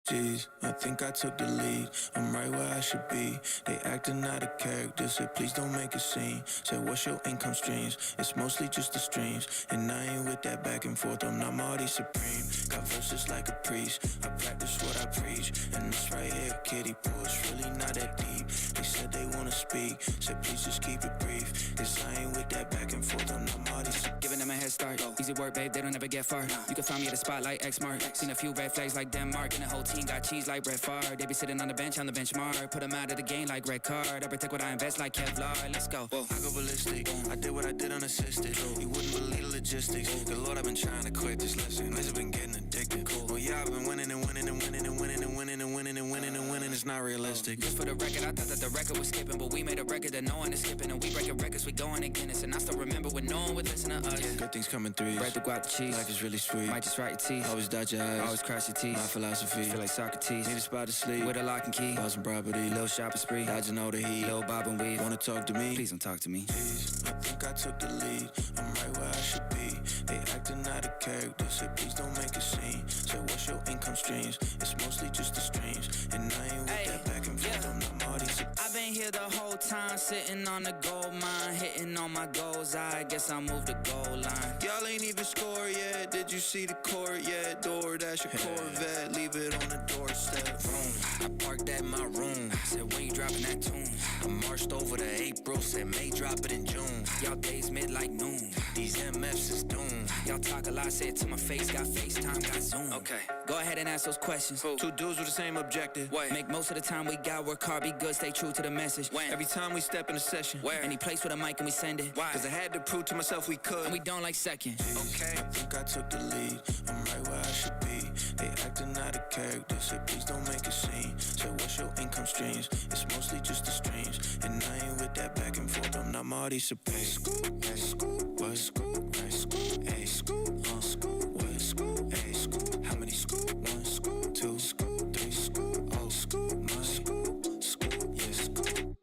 Jeez, I think I took the lead. I'm right where I should be. They acting out of character. Said, please don't make a scene. Said, what's your income streams? It's mostly just the streams. And I ain't with that back and forth. I'm not Marty Supreme. Got verses like a priest. I practice what I preach. And this right here, kiddie pool, it's really not that deep. They said they wanna speak. Said, please just keep it brief. Cause I ain't with that back and forth. I'm not Marty Supreme. Giving them a head start. Easy work, babe, they don't ever get far. You can find me at a spot like X-Mark. Seen a few red flags like Denmark. And the whole team got cheese like Brett Favre. They be sitting on the bench, on the benchmark. Put them out of the game like red card. I protect what I invest like Kevlar. Let's go. Whoa. I go ballistic. I did what I did unassisted. You wouldn't believe the logistics. Good Lord, I've been trying to quit. Just listen, I've been getting addicted. Oh yeah, I've been winning and winning and winning and winning and winning and winning and winning and winning. It's not realistic. Just for the record, I thought that the record was skipping, but we made a record that no one is skipping. And we breaking records, we going to Guinness. And I still remember when no one would listen to us. Good things coming through. Bread the guap, the cheese. Life is really sweet. Might just write your teeth. Always dot your eyes. Always cross your teeth. My philosophy. Feel like Socrates. Need a spot to sleep. With a lock and key. Bought some property. Little shopping spree. Dodging all the heat. Little bob and weave. Wanna talk to me? Please don't talk to me. Jeez, I think I took the lead. I'm right where I should be. They acting out of character. Said, please don't make a scene. Said, what's your income streams? It's mostly just the streams. And I ain't with that back and forth. I'm not Marty Supreme. I've been here the whole time, sitting on the gold mine, hitting on my goals. I guess I moved the goal line. Y'all ain't even score yet. Did you see the court yet? DoorDash your Corvette, leave it on the doorstep. Vroom. I parked at my room. Said, when you dropping that tune? I marched over to April, said May drop it in June. Y'all days mid like noon. These MFs is doomed. Y'all talk a lot, say it to my face. Got FaceTime, got Zoom. Okay. Go ahead and ask those questions. Two dudes with the same objective. What? Make most of the time we got work hard, be good, stay true to the message. When? Every time we step in a session. Where? Any place with a mic and we send it. Why? Cause I had to prove to myself we could. And we don't like second. Okay. I think I took the lead. I'm right where I should be. They acting out of character. Said, please don't make a scene. Said, what's your income streams? It's mostly just the streams. And I ain't with that back and forth. I'm not Marty Supreme. Scoop, hey, scoop, what? Scoop, hey, scoop, hey, scoop, scoop, what? Scoop, hey, scoop. How many scoop? One scoop, two scoop, three scoop, oh scoop, my scoop, scoop, yeah, scoop.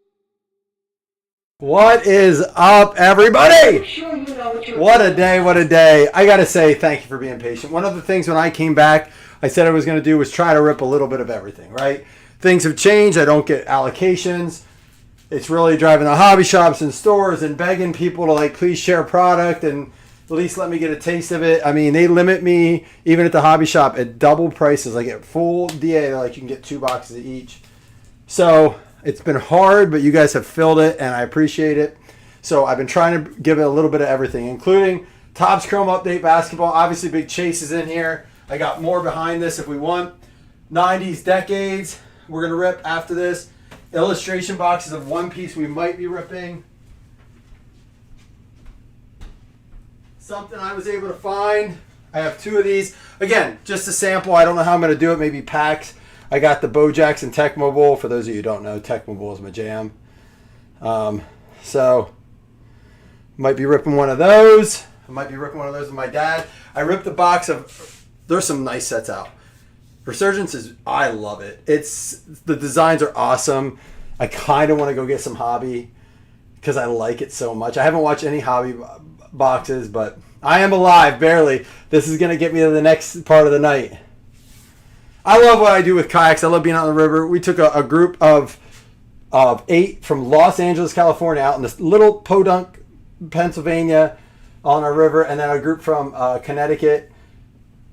What is up, everybody? What a day, what a day. I gotta say thank you for being patient. One of the things when I came back, I said I was gonna do was try to rip a little bit of everything, right? Things have changed. I don't get allocations. It's really driving the hobby shops and stores and begging people to like please share product and at least let me get a taste of it. I mean, they limit me even at the hobby shop at double prices. I get full DA, they're like you can get 2 boxes of each. So it's been hard, but you guys have filled it and I appreciate it. So I've been trying to give it a little bit of everything, including Topps Chrome Update Basketball. Obviously, big Chase is in here. I got more behind this if we want. 90s decades. We're going to rip after this. Illustration boxes of One Piece we might be ripping. Something I was able to find. I have 2 of these. Again, just a sample. I don't know how I'm going to do it. Maybe packs. I got the Bo Jackson Tecmo Bowl. For those of you who don't know, Tecmo Bowl is my jam. So, might be ripping one of those. I might be ripping one of those with my dad. I ripped a box of... There's some nice sets out. Resurgence is... I love it. The designs are awesome. I kind of want to go get some hobby because I like it so much. I haven't watched any hobby boxes, but I am alive, barely. This is going to get me to the next part of the night. I love what I do with kayaks. I love being out on the river. We took a group of 8 from Los Angeles, California, out in this little Podunk, Pennsylvania, on our river, and then a group from Connecticut.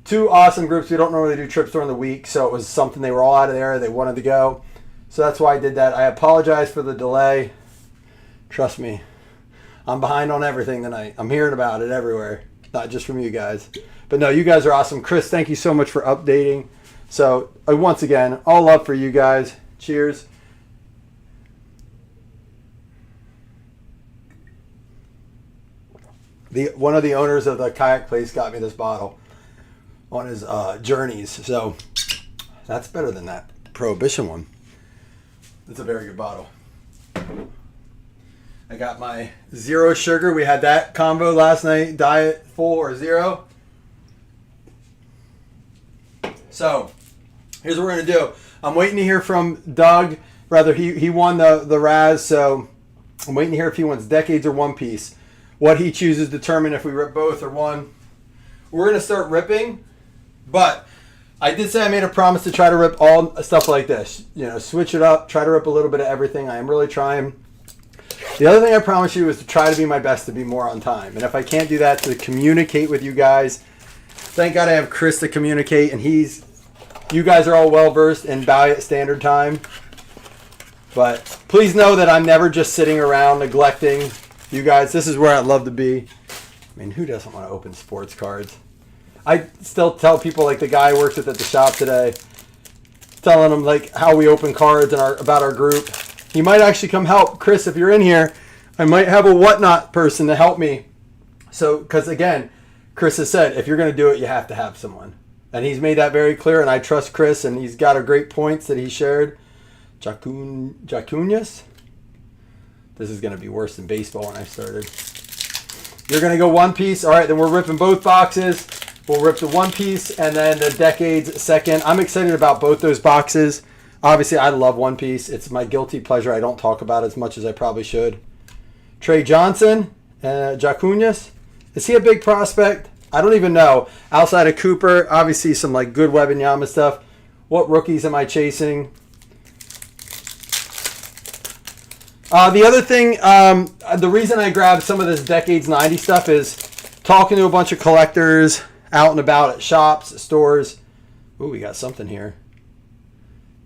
2 awesome groups. We don't normally do trips during the week, so it was something they were all out of there. They wanted to go. So that's why I did that. I apologize for the delay. Trust me, I'm behind on everything tonight. I'm hearing about it everywhere, not just from you guys. But no, you guys are awesome. Chris, thank you so much for updating. So once again, all love for you guys. Cheers. One of the owners of the kayak place got me this bottle on his journeys. So that's better than that Prohibition one. It's a very good bottle. I got my zero sugar. We had that combo last night. Diet, full, or zero. So here's what we're going to do. I'm waiting to hear from Doug. Rather, he won the Raz. So I'm waiting to hear if he wants Decades or One Piece. What he chooses determine if we rip both or one. We're going to start ripping. But I did say I made a promise to try to rip all stuff like this. You know, switch it up, try to rip a little bit of everything. I am really trying. The other thing I promised you was to try to be my best to be more on time. And if I can't do that, to communicate with you guys. Thank God I have Chris to communicate, and you guys are all well versed in Balliet Standard Time. But please know that I'm never just sitting around neglecting you guys. This is where I'd love to be. I mean, who doesn't want to open sports cards? I still tell people, like the guy I worked with at the shop today, telling them like how we open cards and about our group. He might actually come help. Chris, if you're in here, I might have a whatnot person to help me. So, because again, Chris has said, if you're going to do it, you have to have someone. And he's made that very clear, and I trust Chris, and he's got a great points that he shared. Jacunas? This is going to be worse than baseball when I started. You're going to go one piece. All right, then we're ripping both boxes. We'll rip the one piece and then the Decades second. I'm excited about both those boxes. Obviously, I love One Piece. It's my guilty pleasure. I don't talk about it as much as I probably should. Trey Johnson, Jacunas. Is he a big prospect? I don't even know. Outside of Cooper, obviously some like good Wembanyama stuff. What rookies am I chasing? The other thing, the reason I grabbed some of this Decades 90 stuff is talking to a bunch of collectors out and about at shops, stores. Ooh, we got something here.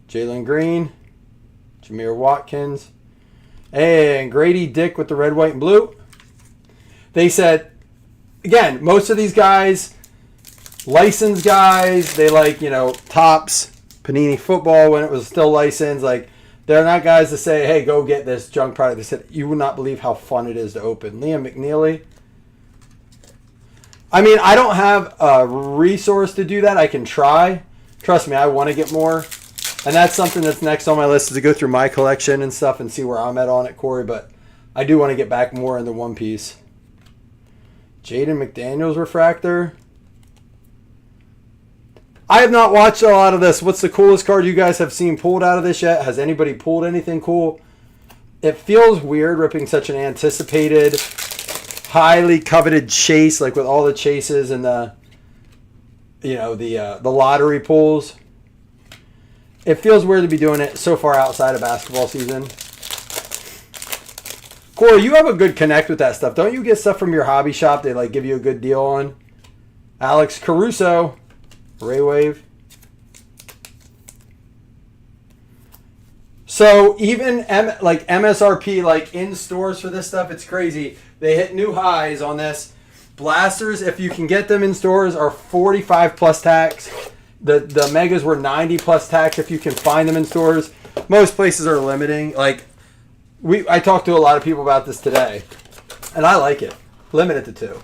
Jalen Green, Jameer Watkins, and Grady Dick with the red, white, and blue. They said, again, most of these guys, licensed guys, they like, Topps, Panini Football when it was still licensed. Like, they're not guys to say, hey, go get this junk product. They said, you would not believe how fun it is to open. Liam McNeely. I mean, I don't have a resource to do that. I can try. Trust me, I want to get more. And that's something that's next on my list, is to go through my collection and stuff and see where I'm at on it, Corey. But I do want to get back more into One Piece. Jaden McDaniels refractor. I have not watched a lot of this. What's the coolest card you guys have seen pulled out of this yet? Has anybody pulled anything cool? It feels weird ripping such an anticipated, highly coveted chase, like with all the chases and the lottery pulls. It feels weird to be doing it so far outside of basketball season. Corey, you have a good connect with that stuff. Don't you get stuff from your hobby shop they like give you a good deal on? Alex Caruso, Ray Wave. So even MSRP, like in stores for this stuff, it's crazy. They hit new highs on this. Blasters, if you can get them in stores, are 45 plus tax. The Megas were 90 plus tax if you can find them in stores. Most places are limiting. I talked to a lot of people about this today, and I like it. Limit it to 2.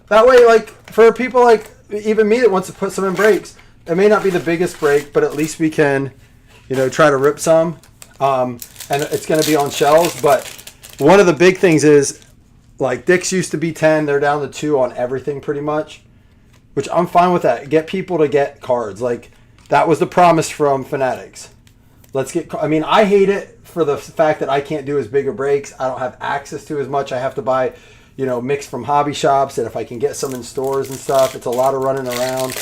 That way, for people like even me that wants to put some in breaks, it may not be the biggest break, but at least we can, try to rip some. And it's going to be on shelves. But one of the big things is, Dick's used to be 10. They're down to 2 on everything pretty much, which I'm fine with that. Get people to get cards. That was the promise from Fanatics. I hate it for the fact that I can't do as big of breaks. I don't have access to as much. I have to buy, mixed from hobby shops. And if I can get some in stores and stuff, it's a lot of running around.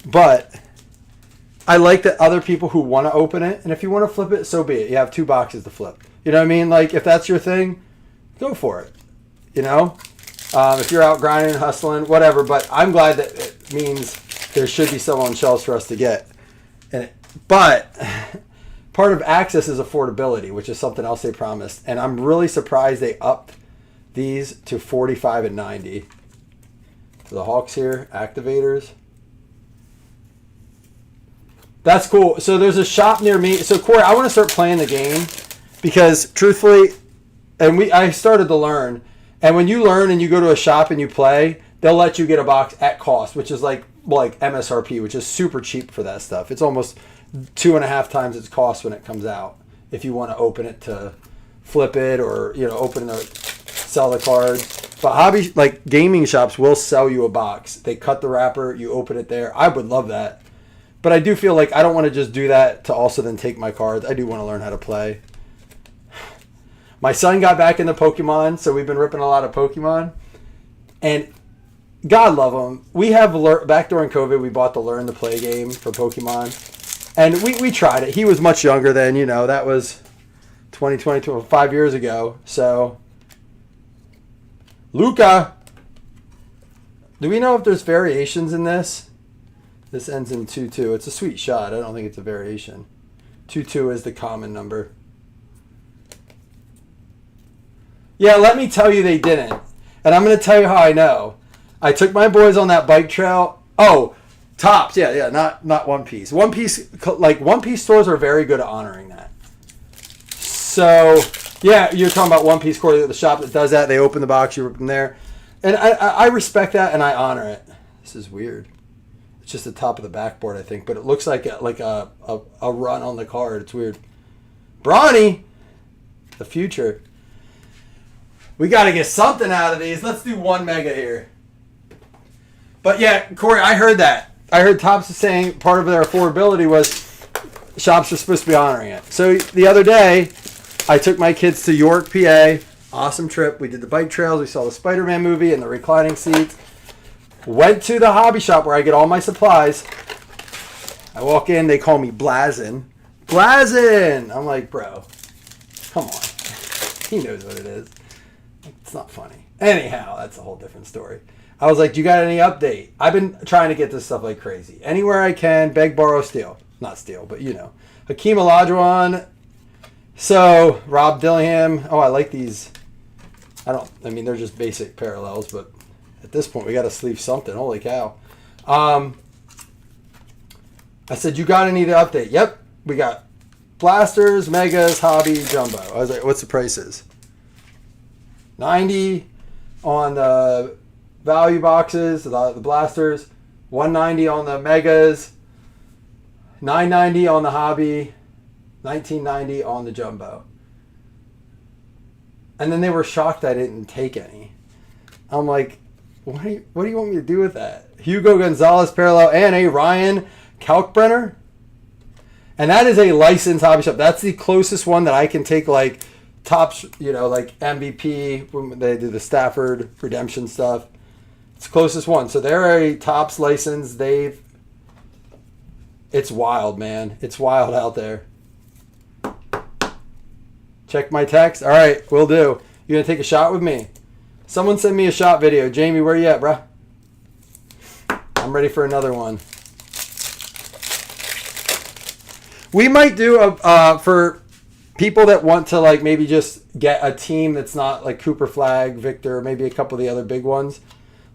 But I like that other people who want to open it. And if you want to flip it, so be it. You have 2 boxes to flip. You know what I mean? If that's your thing, go for it. If you're out grinding, hustling, whatever. But I'm glad that it means there should be some on shelves for us to get. But part of access is affordability, which is something else they promised. And I'm really surprised they upped these to 45 and 90. So the Hawks here, activators. That's cool. So there's a shop near me. So Corey, I want to start playing the game because truthfully, I started to learn. And when you learn and you go to a shop and you play, they'll let you get a box at cost, which is like MSRP, which is super cheap for that stuff. It's almost 2.5 times its cost when it comes out. If you want to open it to flip it or, open it to sell the card. But hobby, gaming shops will sell you a box. They cut the wrapper, you open it there. I would love that. But I do feel like I don't want to just do that to also then take my cards. I do want to learn how to play. My son got back into Pokemon, so we've been ripping a lot of Pokemon. And God love them. We have back during COVID, we bought the Learn to Play game for Pokemon, and we tried it. He was much younger then, that was 2022, 5 years ago. So, Luca, do we know if there's variations in this? This ends in 2-2. It's a sweet shot. I don't think it's a variation. 2-2 is the common number. Yeah, let me tell you they didn't. And I'm going to tell you how I know. I took my boys on that bike trail. Oh, Tops. Yeah, not One Piece. One Piece stores are very good at honoring that. So, yeah, you're talking about One Piece Corey, the shop that does that. They open the box, you rip them there. And I respect that and I honor it. This is weird. It's just the top of the backboard, I think, but it looks like a run on the card. It's weird. Brawny, the future. We got to get something out of these. Let's do 1 mega here. But yeah, Corey, I heard that. I heard Tops is saying part of their affordability was shops are supposed to be honoring it. So the other day, I took my kids to York, PA. Awesome trip. We did the bike trails. We saw the Spider-Man movie and the reclining seats. Went to the hobby shop where I get all my supplies. I walk in. They call me Blazin. Blazin! I'm like, bro, come on. He knows what it is. It's not funny. Anyhow, that's a whole different story. I was like, do you got any update? I've been trying to get this stuff like crazy. Anywhere I can, beg, borrow, steal. Not steal, but Hakeem Olajuwon. So, Rob Dillingham. Oh, I like these. They're just basic parallels, but at this point, we got to sleeve something. Holy cow. I said, you got any of the update? Yep. We got blasters, megas, hobby, jumbo. I was like, what's the prices? 90 on the value boxes, the blasters, 190 on the megas, 990 on the hobby, 1990 on the jumbo. And then they were shocked I didn't take any. I'm like, what do you want me to do with that? Hugo Gonzalez parallel and a Ryan Kalkbrenner. And that is a licensed hobby shop. That's the closest one that I can take, like Tops, like MVP when they do the Stafford redemption stuff. It's the closest one. So they're a Tops license. It's wild, man. It's wild out there. Check my text. All right, will do. You gonna take a shot with me? Someone send me a shot video. Jamie, where you at, bruh? I'm ready for another one. We might do for people that want to like maybe just get a team that's not like Cooper Flag, Victor, maybe a couple of the other big ones.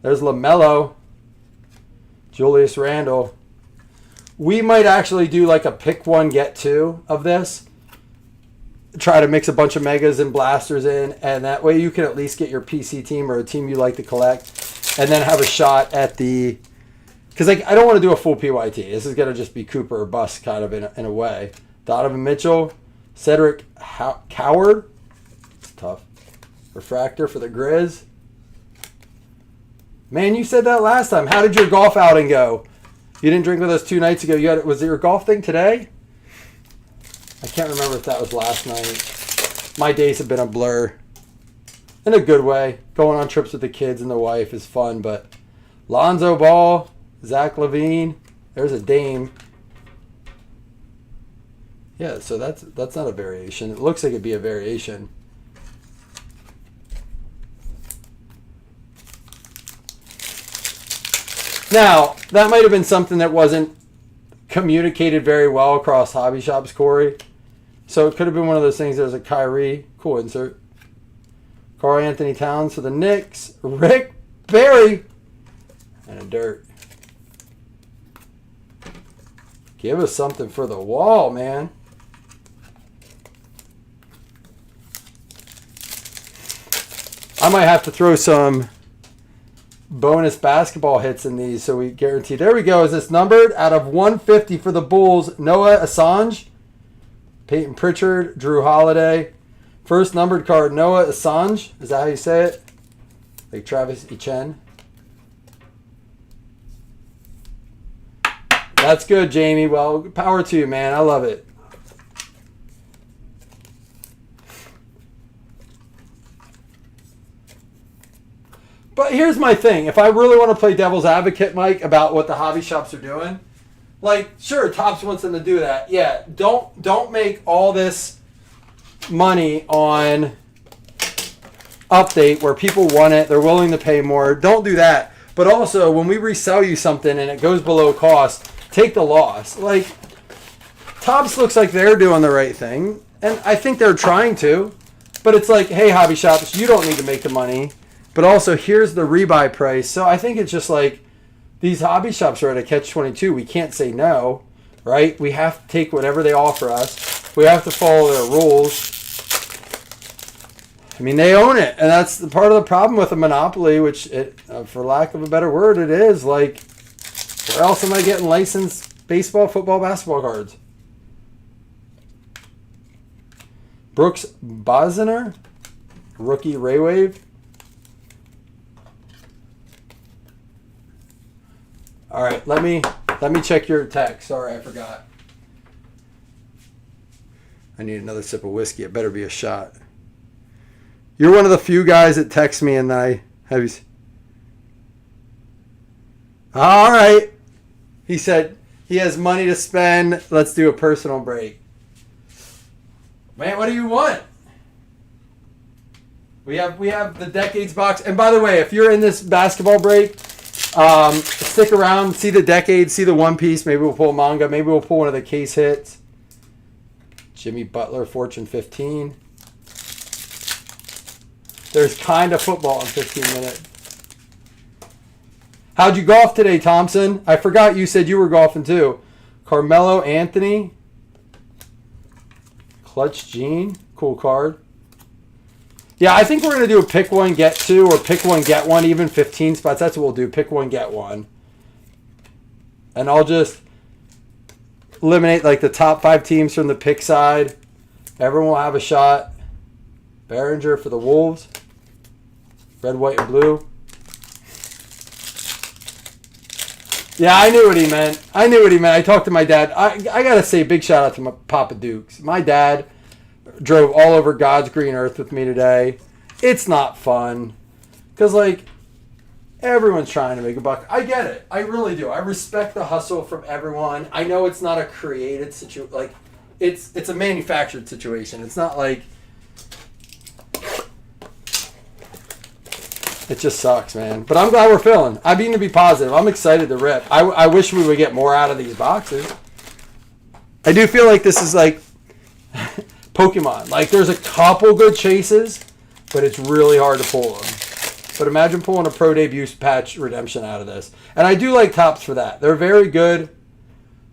There's LaMelo, Julius Randle. We might actually do like a pick one, get two of this. Try to mix a bunch of megas and blasters in, and that way you can at least get your PC team or a team you like to collect, and then have a shot at the... Because I don't want to do a full PYT. This is going to just be Cooper or bust kind of in a way. Donovan Mitchell, Cedric Coward. It's tough. Refractor for the Grizz. Man, you said that last time. How did your golf outing go? You didn't drink with us 2 nights ago. Was it your golf thing today? I can't remember if that was last night. My days have been a blur. In a good way. Going on trips with the kids and the wife is fun, but Lonzo Ball, Zach LaVine, there's a Dame. Yeah, so that's not a variation. It looks like it'd be a variation. Now, that might have been something that wasn't communicated very well across hobby shops, Corey. So it could have been one of those things. There's a Kyrie, cool insert. Karl Anthony Towns for the Knicks. Rick Barry. And a Dirt. Give us something for the wall, man. I might have to throw some bonus basketball hits in these so we guarantee. There we go. Is this numbered? Out of 150 for the Bulls, Noah Assange, Peyton Pritchard, Drew Holiday. First numbered card, Noah Assange. Is that how you say it? Like Travis Etienne. That's good, Jamie. Well, power to you, man. I love it. But here's my thing. If I really want to play devil's advocate, Mike, about what the hobby shops are doing, like, sure, Topps wants them to do that. Yeah, don't make all this money on update where people want it, they're willing to pay more. Don't do that. But also, when we resell you something and it goes below cost, take the loss. Like, Topps looks like they're doing the right thing, and I think they're trying to. But it's like, hey, hobby shops, you don't need to make the money. But also, here's the rebuy price. So I think it's just like, these hobby shops are at a catch-22. We can't say no, right? We have to take whatever they offer us. We have to follow their rules. I mean, they own it, and that's the part of the problem with a monopoly, which, for lack of a better word, it is. Like, where else am I getting licensed baseball, football, basketball cards? Brooks Bosner, rookie Ray Wave. All right, let me check your text. Sorry, I forgot. I need another sip of whiskey. It better be a shot. You're one of the few guys that text me and I have you. All right. He said he has money to spend. Let's do a personal break. Man, what do you want? We have the Decades box. And by the way, if you're in this basketball break, stick around, see the Decades, see the One Piece. Maybe we'll pull a manga. Maybe we'll pull one of the case hits. Jimmy Butler, Fortune 15. There's kind of football in 15 minutes. How'd you golf today, Thompson? I forgot you said you were golfing too. Carmelo Anthony. Clutch Gene. Cool card. Yeah, I think we're going to do a pick one, get two, or pick one, get one, even 15 spots. That's what we'll do. Pick one, get one. And I'll just eliminate like the top 5 teams from the pick side. Everyone will have a shot. Behringer for the Wolves. Red, white, and blue. Yeah, I knew what he meant. I talked to my dad. I got to say big shout out to my Papa Dukes. My dad drove all over God's green earth with me today. It's not fun. Because, like, everyone's trying to make a buck. I get it. I really do. I respect the hustle from everyone. I know it's not a created situation. Like, it's a manufactured situation. It's not like... It just sucks, man. But I'm glad we're filling. I mean to be positive. I'm excited to rip. I wish we would get more out of these boxes. I do feel like this is like Pokemon. Like there's a couple good chases, but it's really hard to pull them. But imagine pulling a Pro Debut patch redemption out of this. And I do like Topps for that. They're very good.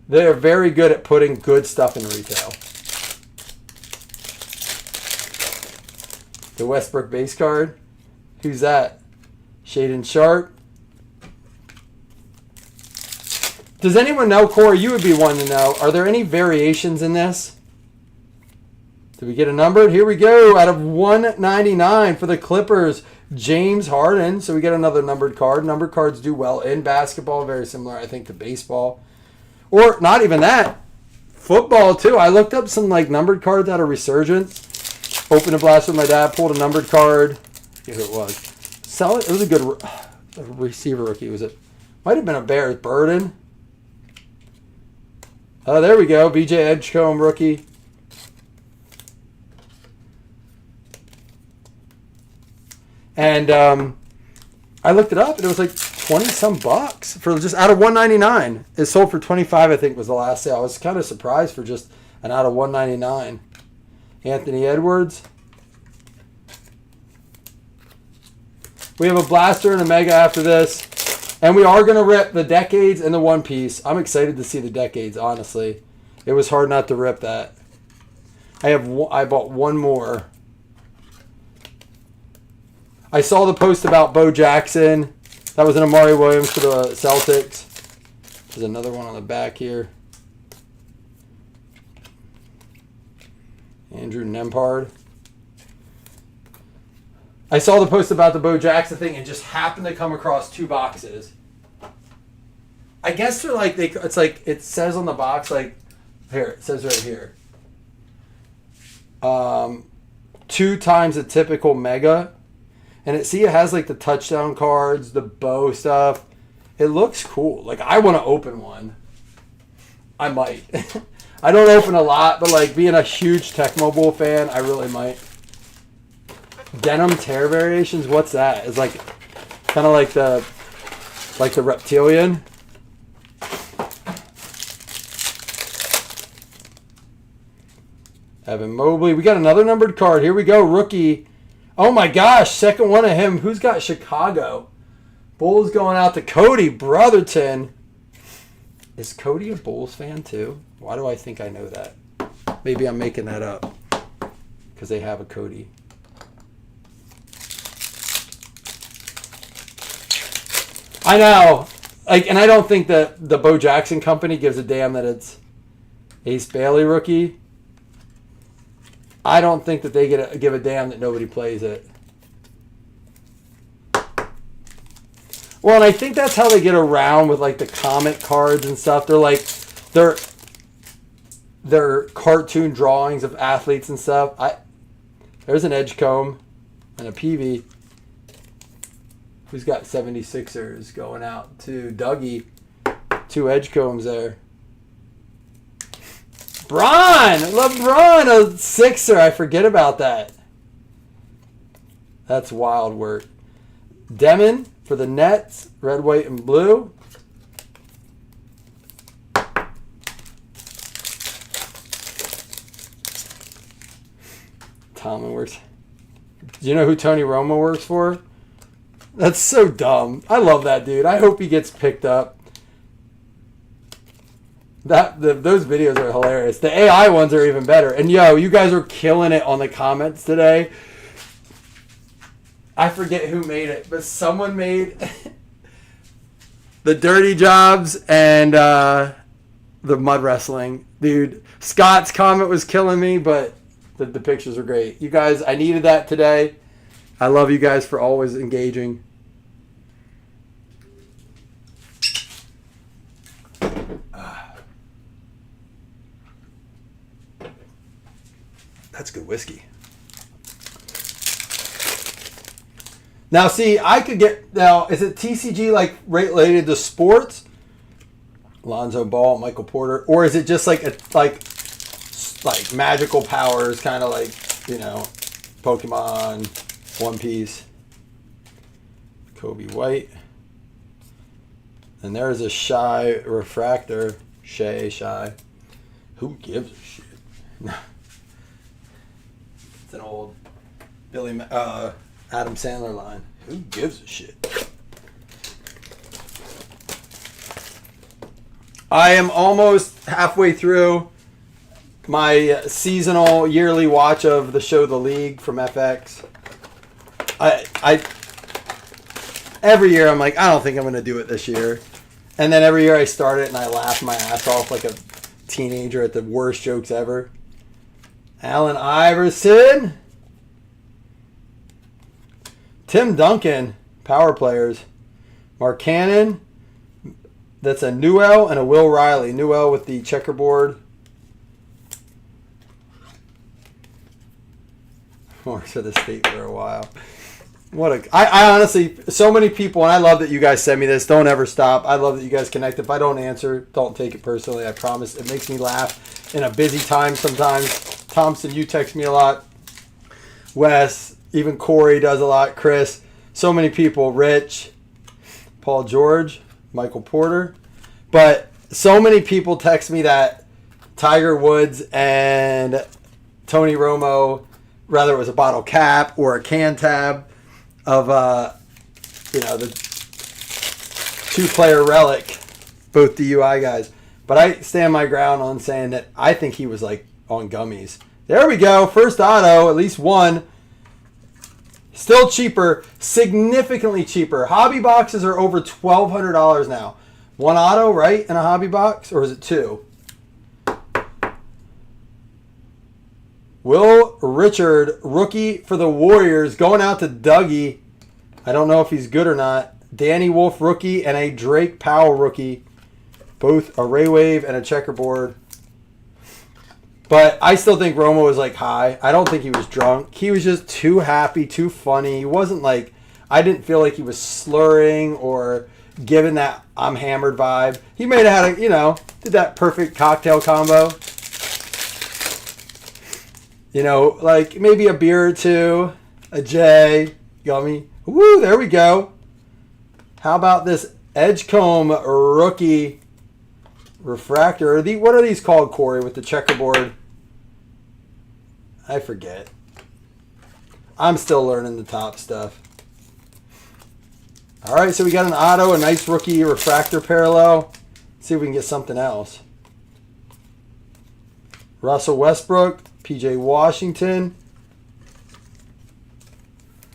They're very good at putting good stuff in retail. The Westbrook base card. Who's that? Shaden Sharp. Does anyone know, Corey? You would be one to know. Are there any variations in this? Did we get a number? Here we go. Out of 199 for the Clippers, James Harden. So we get another numbered card. Numbered cards do well in basketball. Very similar, I think, to baseball. Or not even that. Football, too. I looked up some like numbered cards out of Resurgence. Opened a blast with my dad. Pulled a numbered card. I forget who it was. Sell it. It was a good receiver rookie. Was it? Might have been a Bears. Burden. Oh, there we go. BJ Edgecombe rookie. And I looked it up, and it was like 20 some bucks for just out of 199. It sold for 25. I think was the last sale. I was kind of surprised for just an out of 199. Anthony Edwards. We have a blaster and a mega after this. And we are going to rip the Decades and the One Piece. I'm excited to see the Decades, honestly. It was hard not to rip that. I bought one more. I saw the post about Bo Jackson. That was an Amari Williams for the Celtics. There's another one on the back here. Andrew Nembhard. I saw the post about the Bo Jackson thing and just happened to come across 2 boxes. I guess they're like, it's like, it says on the box, like, here, it says right here. 2 times a typical mega. And it has like the touchdown cards, the bow stuff. It looks cool. Like, I want to open one. I might. I don't open a lot, but like being a huge Tecmo Bowl fan, I really might. Denim tear variations, what's that? It's like kind of like the reptilian. Evan Mobley. We got another numbered card. Here we go. Rookie. Oh my gosh. Second one of him. Who's got Chicago? Bulls going out to Cody Brotherton. Is Cody a Bulls fan too? Why do I think I know that? Maybe I'm making that up. Because they have a Cody. I know. Like, and I don't think that the Bo Jackson company gives a damn that it's Ace Bailey rookie. I don't think that they give a damn that nobody plays it. Well, and I think that's how they get around with like the comic cards and stuff. They're cartoon drawings of athletes and stuff. There's an Edgecombe and a Peavy. Who's got 76ers going out to Dougie. 2 Edgecombs there. Bron! LeBron, a Sixer. I forget about that. That's wild work. Demon for the Nets. Red, white, and blue. Tomlin works. Do you know who Tony Romo works for? That's so dumb. I love that dude. I hope he gets picked up. Those videos are hilarious. The AI ones are even better. And yo, you guys are killing it on the comments today. I forget who made it, but someone made the dirty jobs and the mud wrestling. Dude, Scott's comment was killing me, but the pictures are great. You guys, I needed that today. I love you guys for always engaging. That's good whiskey. Now, see, I could get... Now, is it TCG, like, related to sports? Lonzo Ball, Michael Porter. Or is it just, like magical powers, kind of like, you know, Pokemon, One Piece, Kobe White. And there's a Shy Refractor. Shy. Who gives a shit? It's an old Adam Sandler line. Who gives a shit? I am almost halfway through my seasonal yearly watch of the show The League from FX. I every year I'm like, I don't think I'm going to do it this year. And then every year I start it and I laugh my ass off like a teenager at the worst jokes ever. Allen Iverson. Tim Duncan, power players. Mark Cannon. That's a Newell and a Will Riley. Newell with the checkerboard. Worked for the state for a while. I honestly, so many people, and I love that you guys send me this. Don't ever stop. I love that you guys connect. If I don't answer, don't take it personally. I promise. It makes me laugh in a busy time sometimes. Thompson, you text me a lot. Wes, even Corey does a lot. Chris, so many people. Rich, Paul George, Michael Porter. But so many people text me that Tiger Woods and Tony Romo, whether it was a bottle cap or a can tab of, the 2-player relic, both DUI guys. But I stand my ground on saying that I think he was like on gummies. There we go. First auto, at least one. Still cheaper, significantly cheaper. Hobby boxes are over $1,200 now. One auto, right, in a hobby box? Or is it 2? Will Richard, rookie for the Warriors, going out to Dougie. I don't know if he's good or not. Danny Wolf, rookie, and a Drake Powell, rookie. Both a Ray Wave and a checkerboard. But I still think Romo was like high. I don't think he was drunk. He was just too happy, too funny. He wasn't like, I didn't feel like he was slurring or giving that I'm hammered vibe. He may have had did that perfect cocktail combo. Like maybe a beer or two, a J, yummy. Woo, there we go. How about this Edgecomb rookie refractor? What are these called, Corey, with the checkerboard? I forget. I'm still learning the top stuff. All right, so we got an auto, a nice rookie refractor parallel. Let's see if we can get something else. Russell Westbrook, PJ Washington.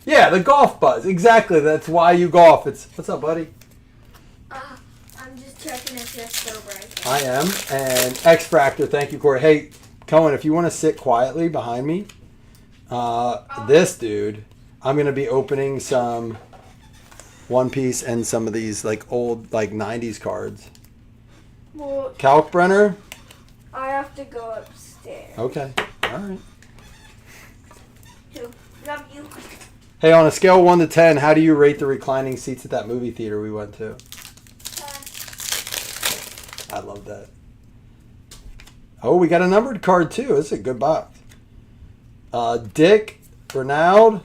Yeah, the golf buzz. Exactly. That's why you golf. What's up, buddy? I'm just checking if you're sober. I am. And X-Fractor. Thank you, Corey. Hey, Cohen, if you want to sit quietly behind me, this dude, I'm going to be opening some One Piece and some of these like old like 90s cards. Well, Kalkbrenner. I have to go upstairs. Okay. All right. Love you. Hey, on a scale of 1 to 10, how do you rate the reclining seats at that movie theater we went to? I love that. Oh, we got a numbered card too. This is a good box. Dick Ronald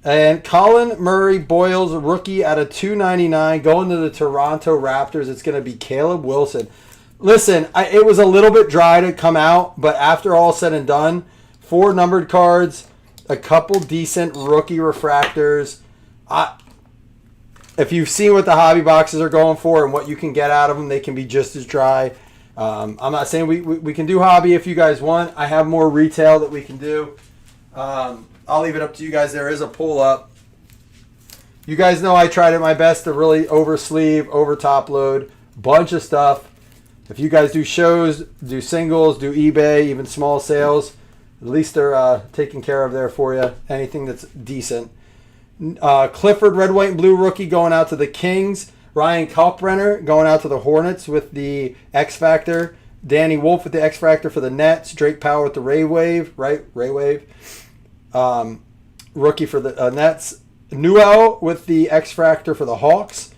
and Colin Murray Boyles, rookie at a $2.99, going to the Toronto Raptors. It's going to be Caleb Wilson. Listen, it was a little bit dry to come out, but after all said and done, 4 numbered cards, a couple decent rookie refractors. If you've seen what the hobby boxes are going for and what you can get out of them, they can be just as dry. I'm not saying we can do hobby if you guys want. I have more retail that we can do. I'll leave it up to you guys. There is a pull up. You guys know I tried my best to really oversleeve, over top load, bunch of stuff. If you guys do shows, do singles, do eBay, even small sales, at least they're taken care of there for you. Anything that's decent. Clifford, red, white, and blue rookie going out to the Kings. Ryan Kalkbrenner going out to the Hornets with the X Factor. Danny Wolf with the X Factor for the Nets. Drake Powell with the Ray Wave, right? Ray Wave. Rookie for the Nets. Newell with the X Factor for the Hawks.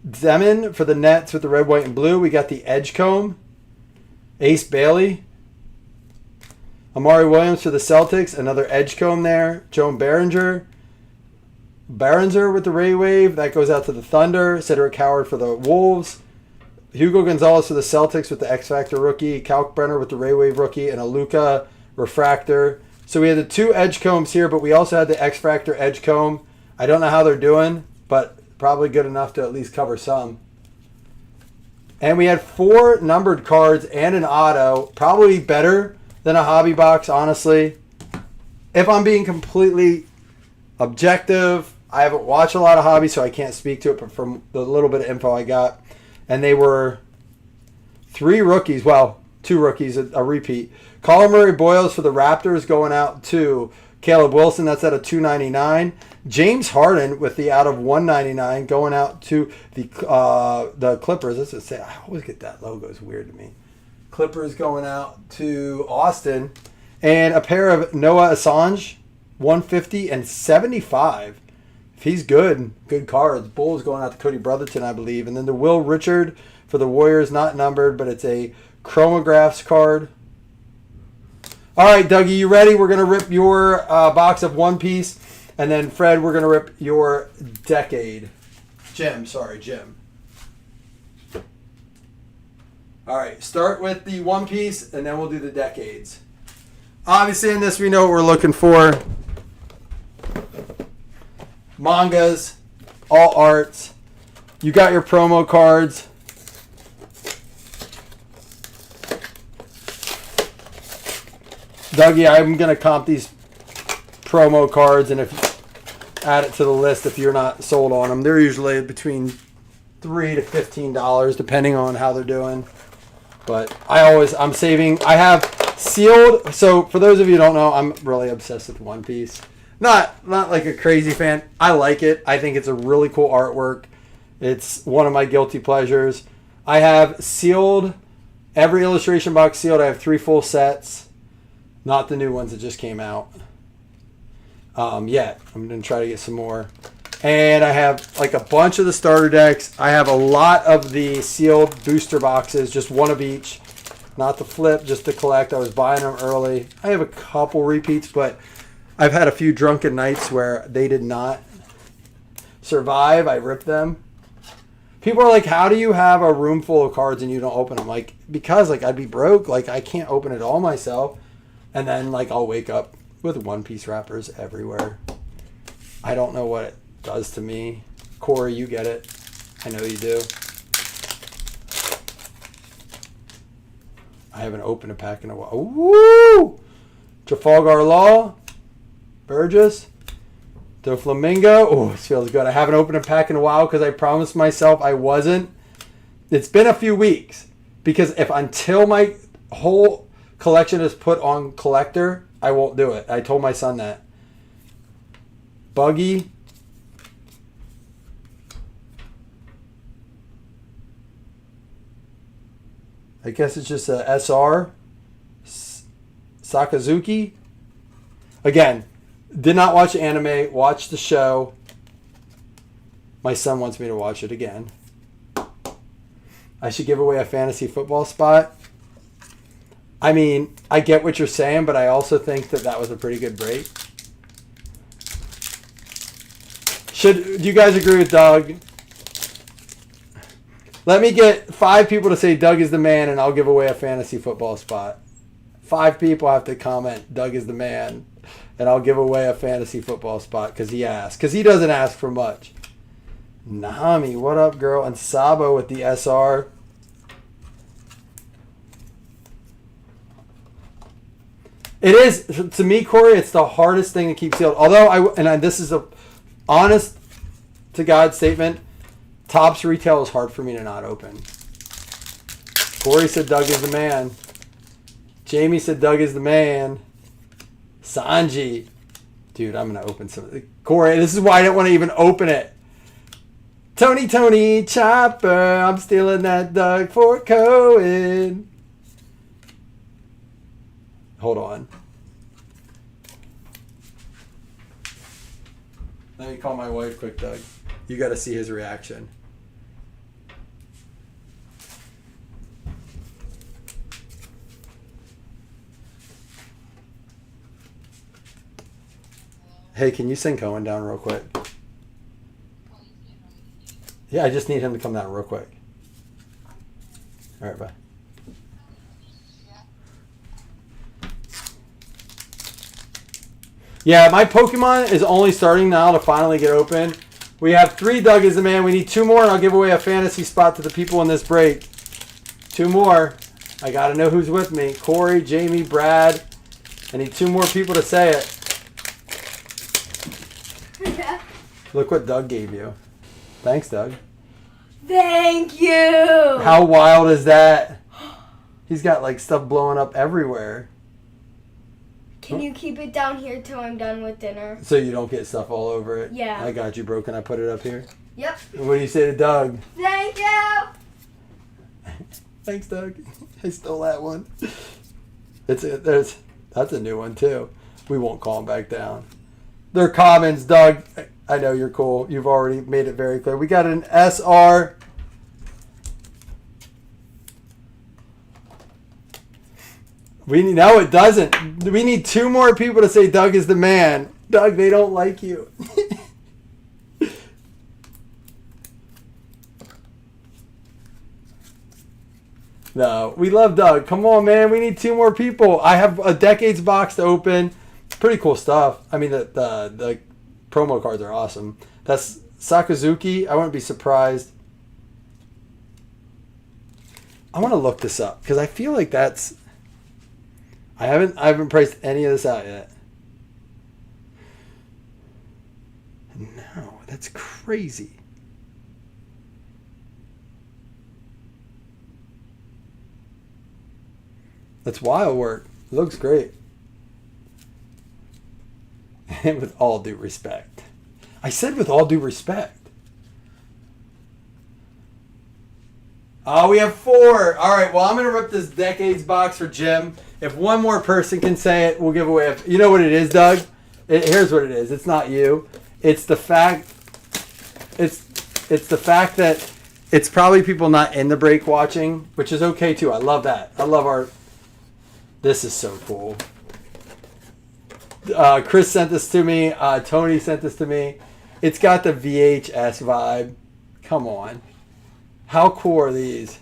Demon for the Nets with the red, white, and blue. We got the Edgecomb. Ace Bailey. Amari Williams for the Celtics. Another Edgecomb there. Joan Behringer with the Ray Wave. That goes out to the Thunder. Cedric Howard for the Wolves. Hugo Gonzalez for the Celtics with the X Factor rookie. Kalkbrenner with the Ray Wave rookie. And a Luka refractor. So we had the 2 Edgecombs here, but we also had the X Factor Edgecomb. I don't know how they're doing, but probably good enough to at least cover some. And we had 4 numbered cards and an auto. Probably better than a hobby box, honestly. If I'm being completely objective, I haven't watched a lot of hobby, so I can't speak to it, but from the little bit of info I got, and they were 3 rookies, well, 2 rookies, a repeat. Colin Murray Boyles for the Raptors going out to Caleb Wilson, that's at a $2.99. James Harden with the out of $1.99 going out to the Clippers. Let's just say, I always get that logo, it's weird to me. Clippers going out to Austin. And a pair of Noah Assange, 150 and 75. If he's good cards. Bulls going out to Cody Brotherton, I believe. And then the Will Richard for the Warriors, not numbered, but it's a Chromographs card. All right, Dougie, you ready? We're going to rip your box of One Piece. And then, Fred, we're going to rip your Decade. Jim. All right, start with the One Piece, and then we'll do the Decades. Obviously, in this, we know what we're looking for. Mangas, all arts. You got your promo cards. Dougie, I'm going to comp these promo cards, and if add it to the list if you're not sold on them. They're usually between $3 to $15, depending on how they're doing. But I'm saving. I have sealed. So for those of you who don't know, I'm really obsessed with One Piece. Not like a crazy fan. I like it. I think it's a really cool artwork. It's one of my guilty pleasures. I have sealed Every illustration box sealed. I have 3 full sets. Not the new ones that just came out. Yet. I'm going to try to get some more. And I have like a bunch of the starter decks. I have a lot of the sealed booster boxes. Just one of each. Not to flip, just to collect. I was buying them early. I have a couple repeats, but I've had a few drunken nights where they did not survive. I ripped them. People are like, how do you have a room full of cards and you don't open them? Like, because like I'd be broke. Like I can't open it all myself. And then like I'll wake up with One Piece wrappers everywhere. I don't know what it does to me. Corey, you get it. I know you do. I haven't opened a pack in a while. Woo! Trafalgar Law. Burgess. Doflamingo. Oh, this feels good. I haven't opened a pack in a while because I promised myself I wasn't. It's been a few weeks. Because until my whole collection is put on collector, I won't do it. I told my son that. Buggy. I guess it's just a SR. Sakazuki. Again, did not watch anime. Watched the show. My son wants me to watch it again. I should give away a fantasy football spot. I mean, I get what you're saying, but I also think that was a pretty good break. Do you guys agree with Doug? Let me get 5 people to say Doug is the man, and I'll give away a fantasy football spot. 5 people have to comment Doug is the man, and I'll give away a fantasy football spot because he asked. Because he doesn't ask for much. Nami, what up, girl? And Sabo with the SR. It is, to me, Corey, it's the hardest thing to keep sealed. Although, this is a honest to God statement, Topps retail is hard for me to not open. Corey said Doug is the man. Jamie said Doug is the man. Sanji. Dude, I'm going to open some. Corey, this is why I didn't want to even open it. Tony Chopper. I'm stealing that Doug for Cohen. Hold on. Let me call my wife quick, Doug. You got to see his reaction. Hey, can you send Cohen down real quick? Yeah, I just need him to come down real quick. All right, bye. Yeah, my Pokemon is only starting now to finally get open. We have 3 Doug is the man. We need 2 more, and I'll give away a fantasy spot to the people in this break. 2 more. I got to know who's with me. Corey, Jamie, Brad. I need 2 more people to say it. Yeah. Look what Doug gave you. Thanks, Doug. Thank you. How wild is that? He's got like stuff blowing up everywhere. Can you keep it down here till I'm done with dinner? So you don't get stuff all over it? Yeah. I got you, bro. Can I put it up here? Yep. And what do you say to Doug? Thank you. Thanks, Doug. I stole that one. That's a new one, too. We won't call him back down. They're commons, Doug. I know you're cool. You've already made it very clear. We got an SR. No, it doesn't. We need 2 more people to say Doug is the man. Doug, they don't like you. No, we love Doug. Come on, man. We need 2 more people. I have a Decades box to open. Pretty cool stuff. I mean, the promo cards are awesome. That's Sakazuki. I wouldn't be surprised. I want to look this up because I feel like that's... I haven't priced any of this out yet. No, that's crazy. That's wild work. It looks great. And with all due respect. I said with all due respect. Oh, we have 4. All right, well, I'm going to rip this Decades box for Jim. If one more person can say it, we'll give away you know what it is, Doug? Here's what it is. It's not you. It's the fact the fact that it's probably people not in the break watching, which is okay too. I love that. I love our... This is so cool. Chris sent this to me. Tony sent this to me. It's got the VHS vibe. Come on. How cool are these?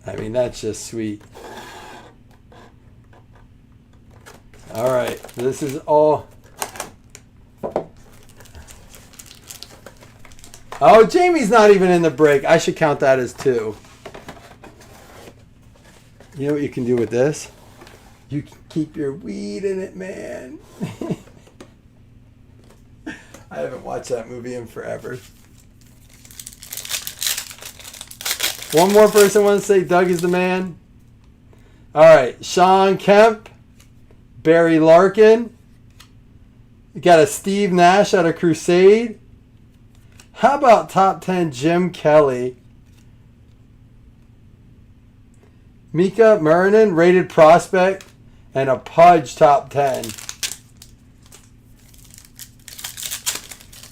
I mean, that's just sweet. All right. This is all... Oh, Jamie's not even in the break. I should count that as 2. You know what you can do with this? You can keep your weed in it, man. I haven't watched that movie in forever. One more person wants to say Doug is the man. All right. Sean Kemp. Barry Larkin. You got a Steve Nash out of Crusade. How about top 10 Jim Kelly? Mika Murinen, rated prospect, and a Pudge top 10.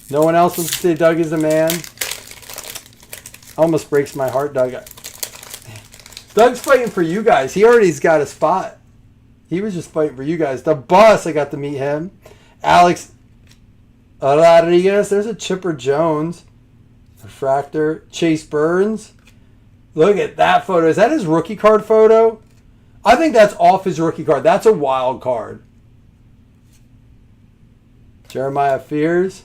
No one else wants to say Doug is the man? Almost breaks my heart, Doug. Doug's fighting for you guys. He already's got a spot. He was just fighting for you guys. The boss, I got to meet him. Alex Rodriguez. There's a Chipper Jones. Refractor. Chase Burns. Look at that photo. Is that his rookie card photo? I think that's off his rookie card. That's a wild card. Jeremiah Fears.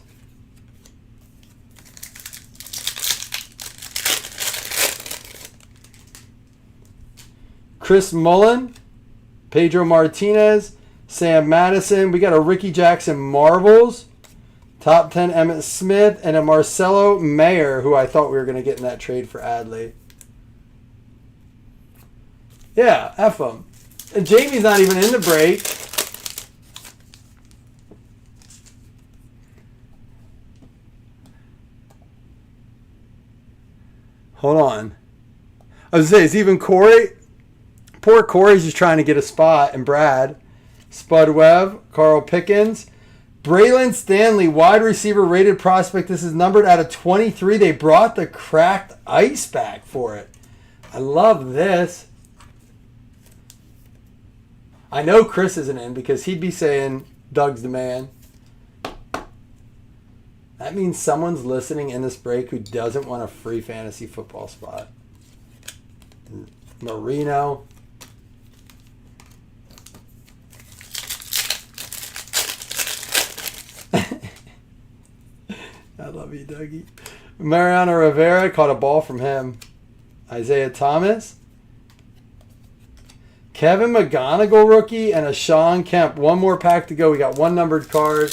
Chris Mullen. Pedro Martinez. Sam Madison. We got a Ricky Jackson Marvels. Top 10 Emmitt Smith. And a Marcelo Mayer, who I thought we were going to get in that trade for Adley. Yeah, F him. And Jamie's not even in the break. Hold on. I was going to say, is even Corey? Poor Corey's just trying to get a spot. And Brad. Spud Webb. Carl Pickens. Braylon Stanley, wide receiver rated prospect. This is numbered out of 23. They brought the cracked ice back for it. I love this. I know Chris isn't in because he'd be saying Doug's the man. That means someone's listening in this break who doesn't want a free fantasy football spot. Marino. I love you, Dougie. Mariano Rivera, caught a ball from him. Isaiah Thomas. Kevin McGonigal rookie and a Sean Kemp. One more pack to go. We got one numbered card.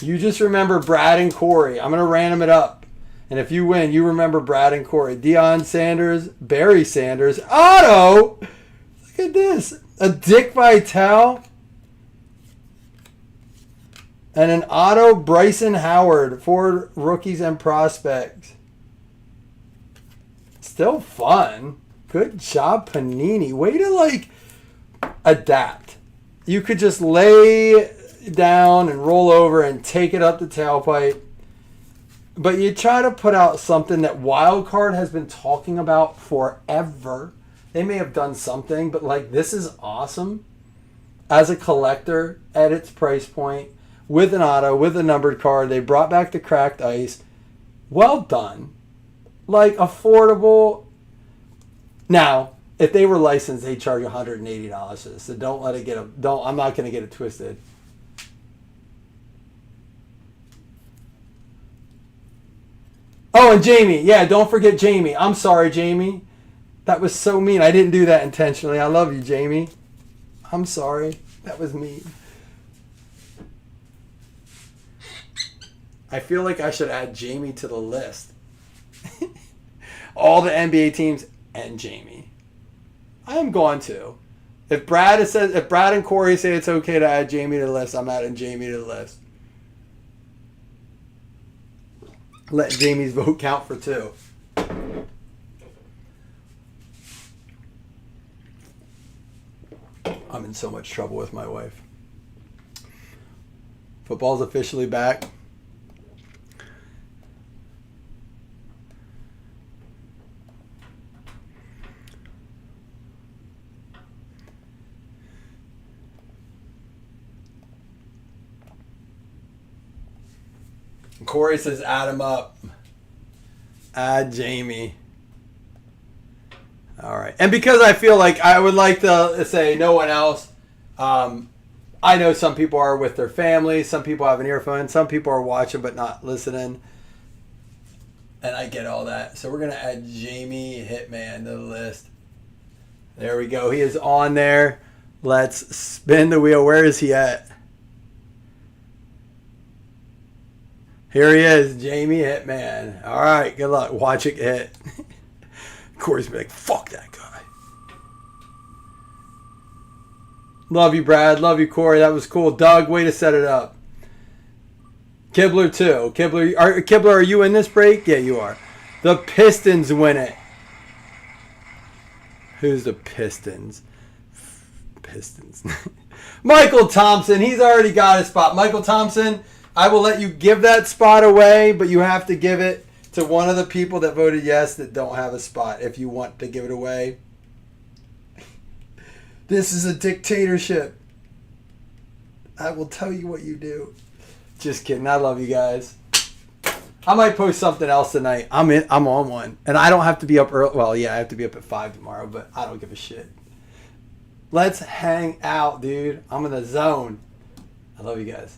You just remember Brad and Corey. I'm going to random it up. And if you win, you remember Brad and Corey. Deion Sanders, Barry Sanders, Otto. Look at this. A Dick Vitale. And an Otto Bryson Howard for rookies and prospects. Still fun. Good job, Panini. Way to, adapt. You could just lay down and roll over and take it up the tailpipe. But you try to put out something that Wildcard has been talking about forever. They may have done something, but, this is awesome. As a collector, at its price point, with an auto, with a numbered card, they brought back the cracked ice. Well done. Affordable. Now, if they were licensed, they'd charge $180 for this. So don't let it get I'm not going to get it twisted. Oh, and Jamie. Yeah, don't forget Jamie. I'm sorry, Jamie. That was so mean. I didn't do that intentionally. I love you, Jamie. I'm sorry. That was mean. I feel like I should add Jamie to the list. All the NBA teams and Jamie. I am going to. If Brad and Corey say it's okay to add Jamie to the list, I'm adding Jamie to the list. Let Jamie's vote count for 2. I'm in so much trouble with my wife. Football's officially back. Corey says add him up. Add Jamie. All right. And because I feel like I would like to say no one else, I know some people are with their family. Some people have an earphone. Some people are watching but not listening. And I get all that. So we're going to add Jamie Hitman to the list. There we go. He is on there. Let's spin the wheel. Where is he at? Here he is, Jamie Hitman. All right, good luck. Watch it hit. Corey's be like, fuck that guy. Love you, Brad. Love you, Corey. That was cool. Doug, way to set it up. Kibler, too. Kibler, are you in this break? Yeah, you are. The Pistons win it. Who's the Pistons? Pistons. Michael Thompson. He's already got a spot. Michael Thompson, I will let you give that spot away, but you have to give it to one of the people that voted yes that don't have a spot if you want to give it away. This is a dictatorship. I will tell you what you do. Just kidding. I love you guys. I might post something else tonight. I'm on one. And I don't have to be up early. Well, yeah, I have to be up at 5 tomorrow, but I don't give a shit. Let's hang out, dude. I'm in the zone. I love you guys.